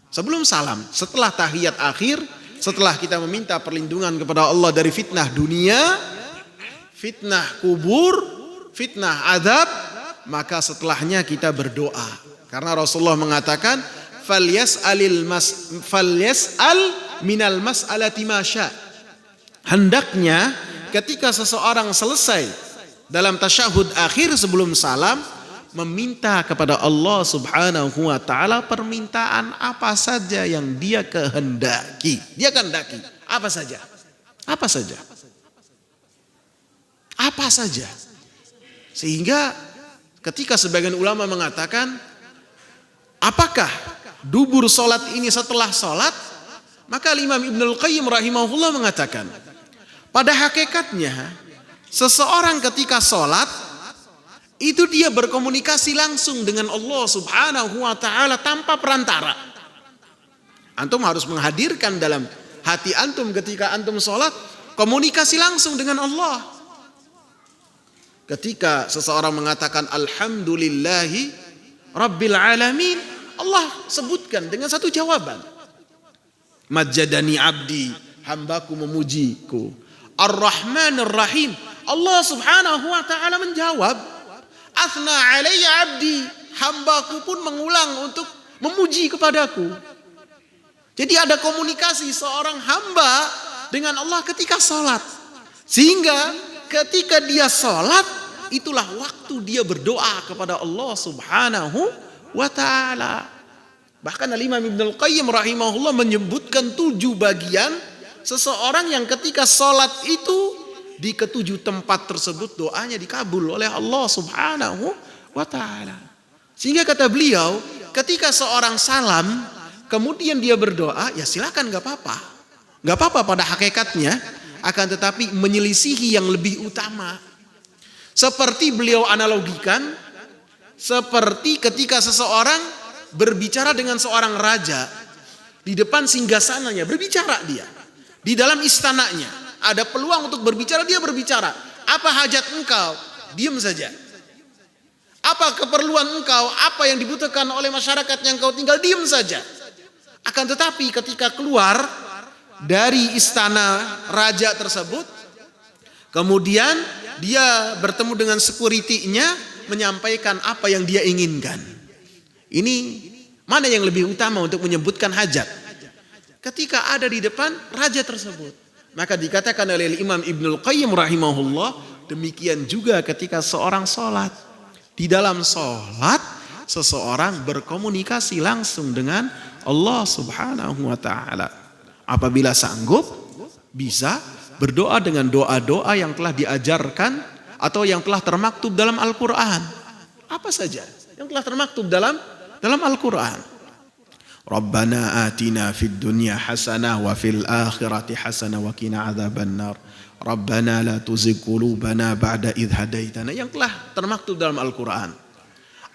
Sebelum salam, setelah tahiyat akhir, setelah kita meminta perlindungan kepada Allah dari fitnah dunia, fitnah kubur, fitnah azab, maka setelahnya kita berdoa. Karena Rasulullah mengatakan, falyas'al minal mas'alati ma sya'. Hendaknya ketika seseorang selesai dalam tasyahud akhir sebelum salam, meminta kepada Allah Subhanahu wa taala permintaan apa saja yang dia kehendaki. Dia kehendaki apa saja? Apa saja? Apa saja? Sehingga ketika sebagian ulama mengatakan, apakah dubur salat ini setelah salat? Maka Imam Ibnul Qayyim rahimahullah mengatakan, pada hakikatnya seseorang ketika salat itu dia berkomunikasi langsung dengan Allah Subhanahu wa taala tanpa perantara. Antum harus menghadirkan dalam hati antum ketika antum salat komunikasi langsung dengan Allah. Ketika seseorang mengatakan alhamdulillahi rabbil alamin, Allah sebutkan dengan satu jawaban. Majjadani abdi, hambaku memujiku. Ar-Rahmanir Rahim, Allah Subhanahu wa taala menjawab. Athna alayya abdi, hambaku pun mengulang untuk memuji kepadaku. Jadi ada komunikasi seorang hamba dengan Allah ketika salat. Sehingga ketika dia salat, itulah waktu dia berdoa kepada Allah Subhanahu wa taala. Bahkan Imam Ibnul Qayyim rahimahullah menyebutkan 7 bagian seseorang yang ketika salat itu di ketujuh tempat tersebut doanya dikabul oleh Allah Subhanahu wa taala. Sehingga kata beliau, ketika seorang salam kemudian dia berdoa, ya silakan, enggak apa-apa. Enggak apa-apa pada hakikatnya, akan tetapi menyelisihi yang lebih utama. Seperti beliau analogikan, seperti ketika seseorang berbicara dengan seorang raja di depan singgasananya, berbicara dia di dalam istananya. Ada peluang untuk berbicara, dia berbicara. Apa hajat engkau? Diam saja. Apa keperluan engkau? Apa yang dibutuhkan oleh masyarakat yang kau tinggal? Diam saja. Akan tetapi ketika keluar dari istana raja tersebut, kemudian dia bertemu dengan security-nya, menyampaikan apa yang dia inginkan. Ini mana yang lebih utama untuk menyebutkan hajat? Ketika ada di depan raja tersebut. Maka dikatakan oleh Imam Ibnul Qayyim rahimahullah, demikian juga ketika seorang sholat. Di dalam sholat, seseorang berkomunikasi langsung dengan Allah subhanahu wa ta'ala. Apabila sanggup, bisa berdoa dengan doa-doa yang telah diajarkan atau yang telah termaktub dalam Al-Quran. Apa saja yang telah termaktub dalam Al-Quran. Rabbana atina fid dunya hasanah wa fil akhirati hasanah wa qina adzabannar. Rabbana la tuzigh qulubana ba'da idh hadaitana. Yang telah termaktub dalam Al-Quran.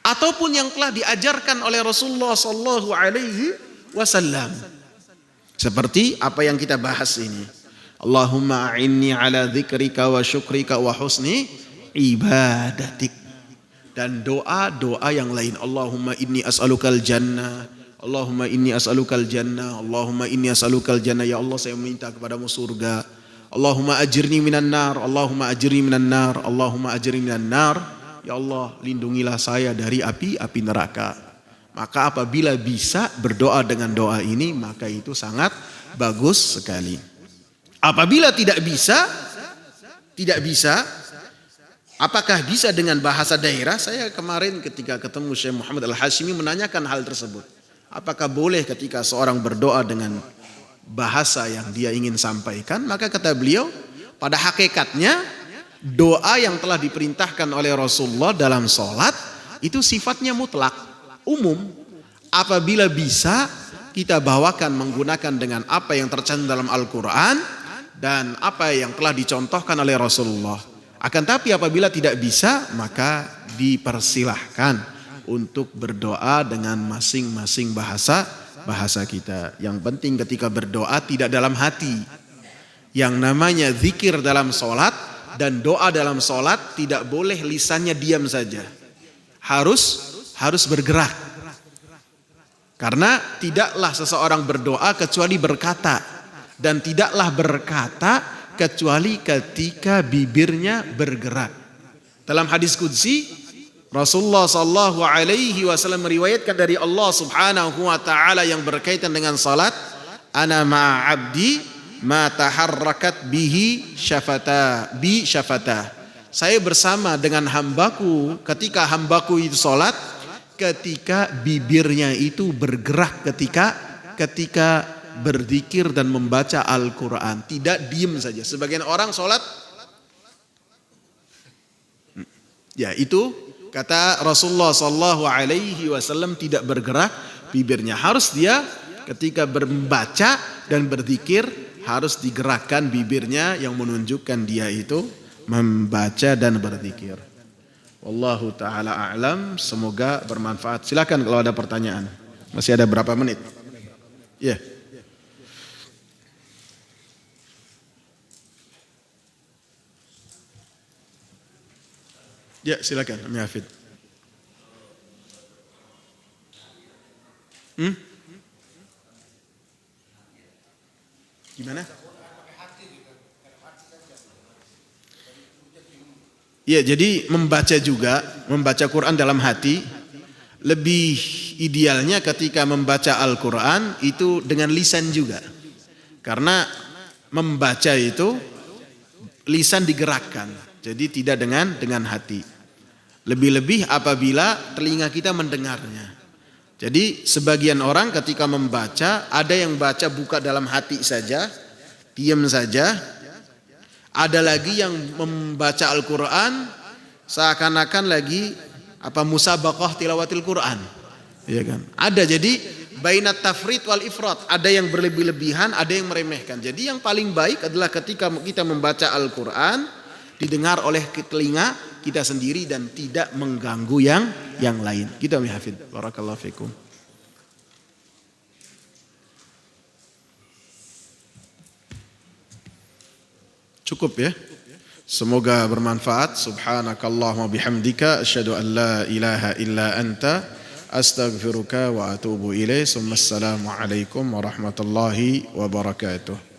Ataupun yang telah diajarkan oleh Rasulullah sallallahu alaihi wasallam. Seperti apa yang kita bahas ini. Allahumma a'inni ala dzikrika wa syukrika wa husni ibadatik. Dan doa-doa yang lain. Allahumma inni as'alukal jannah. Allahumma inni as'alukal jannah. Allahumma inni as'alukal jannah. Ya Allah, saya meminta kepadamu surga. Allahumma ajirni minan nar. Allahumma ajirni minan nar. Allahumma ajirni minan nar. Ya Allah, lindungilah saya dari api neraka. Maka apabila bisa berdoa dengan doa ini, maka itu sangat bagus sekali. Apabila tidak bisa, apakah bisa dengan bahasa daerah? Saya kemarin ketika ketemu Syekh Muhammad Al-Hashimi menanyakan hal tersebut. Apakah boleh ketika seorang berdoa dengan bahasa yang dia ingin sampaikan? Maka kata beliau, pada hakikatnya doa yang telah diperintahkan oleh Rasulullah dalam sholat itu sifatnya mutlak, umum. Apabila bisa kita bawakan menggunakan dengan apa yang tercantum dalam Al-Quran dan apa yang telah dicontohkan oleh Rasulullah. Akan tapi apabila tidak bisa, maka dipersilahkan untuk berdoa dengan masing-masing bahasa kita. Yang penting ketika berdoa tidak dalam hati. Yang namanya zikir dalam sholat dan doa dalam sholat tidak boleh lisannya diam saja. Harus bergerak. Karena tidaklah seseorang berdoa kecuali berkata. Dan tidaklah berkata kecuali ketika bibirnya bergerak. Dalam hadis qudsi, Rasulullah sallallahu alaihi wasallam meriwayatkan dari Allah subhanahu wa ta'ala yang berkaitan dengan salat, ana ma'a abdi ma taharrakat bihi syafata. Saya bersama dengan hambaku ketika hambaku itu salat, ketika bibirnya itu bergerak ketika berzikir dan membaca Al-Quran. Tidak diem saja. Sebagian orang sholat, ya itu kata Rasulullah sallallahu alaihi wasallam tidak bergerak bibirnya. Harus dia ketika membaca dan berzikir harus digerakkan bibirnya yang menunjukkan dia itu membaca dan berzikir. Wallahu ta'ala a'lam. Semoga bermanfaat. Silakan kalau ada pertanyaan. Masih ada berapa menit? Ya. Ya, silakan, Ami Hafid. Gimana? Ya, jadi membaca Quran dalam hati, lebih idealnya ketika membaca Al-Quran itu dengan lisan juga. Karena membaca itu lisan digerakkan, jadi tidak dengan hati. Lebih-lebih apabila telinga kita mendengarnya. Jadi sebagian orang ketika membaca, ada yang baca buka dalam hati saja, diam saja. Ada lagi yang membaca Al-Quran seakan-akan lagi musabaqah tilawatil Quran. Ya kan? Ada, jadi bainat tafrid wal ifrat, ada yang berlebih-lebihan, ada yang meremehkan. Jadi yang paling baik adalah ketika kita membaca Al-Quran didengar oleh telinga kita sendiri dan tidak mengganggu yang lain. Gitu Ami Hafid. Barakallahu fikum. Cukup ya. Semoga bermanfaat. Subhanakallahumma bihamdika asyhadu an la ilaha illa anta astaghfiruka wa atubu ilaik. Assalamualaikum warahmatullahi wabarakatuh.